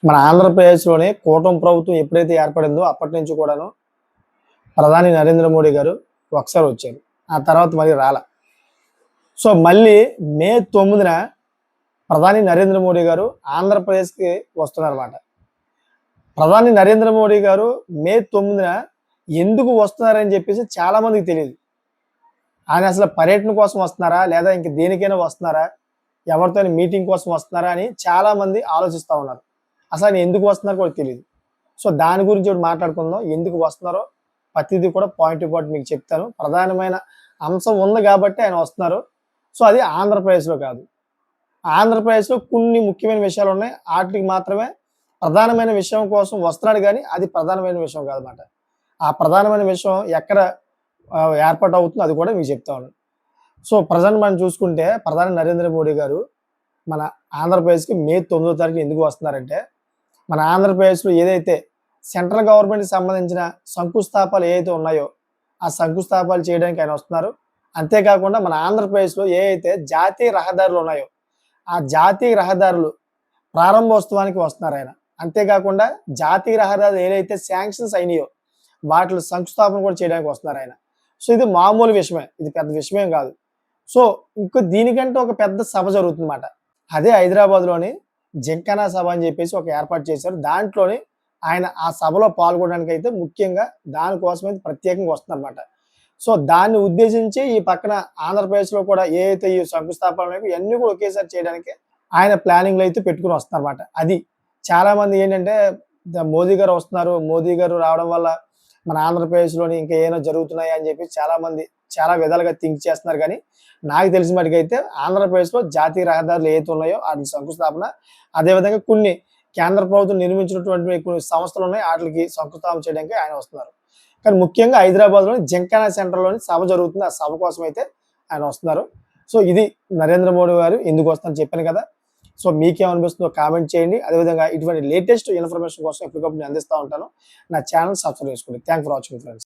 మన ఆంధ్రప్రదేశ్‌లోని కూటమి ప్రభుత్వం ఎప్పుడైతే ఏర్పడిందో అప్పటి నుంచి కూడాను ప్రధాని నరేంద్ర మోడీ గారు ఒకసారి వచ్చారు. ఆ తర్వాత మళ్ళీ రాలా. సో, మళ్ళీ మే 9న ప్రధాని నరేంద్ర మోడీ గారు ఆంధ్రప్రదేశ్‌కి వస్తున్నారన్నమాట. ప్రధాని నరేంద్ర మోడీ గారు మే 9న ఎందుకు వస్తున్నారని చెప్పేసి చాలా మందికి తెలీదు. ఆయన అసలు పర్యటన కోసం వస్తున్నారా? లేదా ఇంక దేనికైనా వస్తున్నారా? ఎవరితోని మీటింగ్ కోసం వస్తున్నారా? అని చాలా మంది ఆలోచిస్తా ఉన్నారు. అసలు ఆయన ఎందుకు వస్తున్నారో కూడా తెలీదు. సో, దాని గురించి ఇప్పుడు మాట్లాడుకుందాం. ఎందుకు వస్తున్నారో ప్రతిదీ కూడా పాయింట్ టు పాయింట్ మీకు చెప్తాను. ప్రధానమైన అంశం ఉంది కాబట్టి ఆయన వస్తున్నారు. సో, అది ఆంధ్రప్రదేశ్‌లో కాదు. ఆంధ్రప్రదేశ్‌లో కొన్ని ముఖ్యమైన విషయాలున్నాయి. ఆటిలికి మాత్రమే ప్రధానమైన విషయం కోసం వస్తున్నాడు గానీ, అది ప్రధానమైన విషయం కాదన్నమాట. ఆ ప్రధానమైన విషయం ఎక్కడ ఏర్పాటవుతుందో అది కూడా మీకు చెప్తా ఉన్నాను. సో, ప్రెజెంట్ మనం చూసుకుంటే ప్రధాని నరేంద్ర మోడీ గారు మన ఆంధ్రప్రదేశ్‌కి మే 9వ తారీఖున ఎందుకు వస్తున్నారంటే, మన ఆంధ్రప్రదేశ్‌లో ఏదైతే సెంట్రల్ గవర్నమెంట్‌కి సంబంధించిన శంకుస్థాపనలు ఏవైతే ఉన్నాయో, ఆ శంకుస్థాపనలు చేయడానికి ఆయన వస్తున్నారు. అంతేకాకుండా మన ఆంధ్రప్రదేశ్‌లో ఏవైతే జాతీయ రహదారులు ఉన్నాయో, ఆ జాతీయ రహదారులు ప్రారంభోత్సవానికి వస్తున్నారాయన. అంతేకాకుండా జాతీయ రహదారులు ఏదైతే శాంక్షన్స్ అయినాయో, వాటిలో శంకుస్థాపన కూడా చేయడానికి వస్తున్నారాయన. సో, ఇది మామూలు విషయమే. ఇది పెద్ద విషయమేం కాదు. సో, దీనికంటే ఒక పెద్ద సభ జరుగుతుందన్నమాట. అదే హైదరాబాద్‌లోని జింకానా సభ అని చెప్పేసి ఒక ఏర్పాటు చేశారు. దాంట్లోని ఆయన ఆ సభలో పాల్గొనడానికైతే ముఖ్యంగా దానికోసమైతే ప్రత్యేకంగా వస్తున్నారన్నమాట. సో, దాన్ని ఉద్దేశించి ఈ పక్కన ఆంధ్రప్రదేశ్‌లో కూడా ఏవైతే ఈ శంకుస్థాపనలు ఇయన్నీ కూడా ఒకేసారి చేయడానికి ఆయన ప్లానింగ్‌లో అయితే పెట్టుకొని వస్తున్నారన్నమాట. అది చాలామంది ఏంటంటే మోదీ గారు వస్తున్నారు. మోదీ గారు రావడం వల్ల మన ఆంధ్రప్రదేశ్‌లోని ఇంకా ఏమైనా జరుగుతున్నాయా అని చెప్పి చాలామంది చాలా విధాలుగా థింక్ చేస్తున్నారు గానీ, నాకు తెలిసిన మటుకైతే ఆంధ్రప్రదేశ్‌లో జాతీయ రహదారులు ఏవైతే ఉన్నాయో ఆటిల శంకుస్థాపన, అదేవిధంగా కొన్ని కేంద్ర ప్రభుత్వం నిర్మించినటువంటి కొన్ని సంస్థలున్నాయి. ఆటిలకి శంకుస్థాపన చేయడానికి ఆయన వస్తున్నారు. కానీ ముఖ్యంగా హైదరాబాద్‌లోని జింకానా సెంటర్‌లోని సభ జరుగుతుంది. ఆ సభ కోసమైతే ఆయన వస్తున్నారు. సో, ఇది నరేంద్ర మోడీ గారు ఎందుకు వస్తున్నారని చెప్పాను కదా! సో, మీకేమనిపిస్తుందో కామెంట్ చేయండి. అదేవిధంగా ఇటువంటి లేటెస్ట్ ఇన్ఫర్మేషన్ కోసం ఎప్పటికప్పుడు నేను అందిస్తా ఉంటాను. నా ఛానెల్ సబ్స్క్రైబ్ చేసుకోండి. Thanks for watching friends.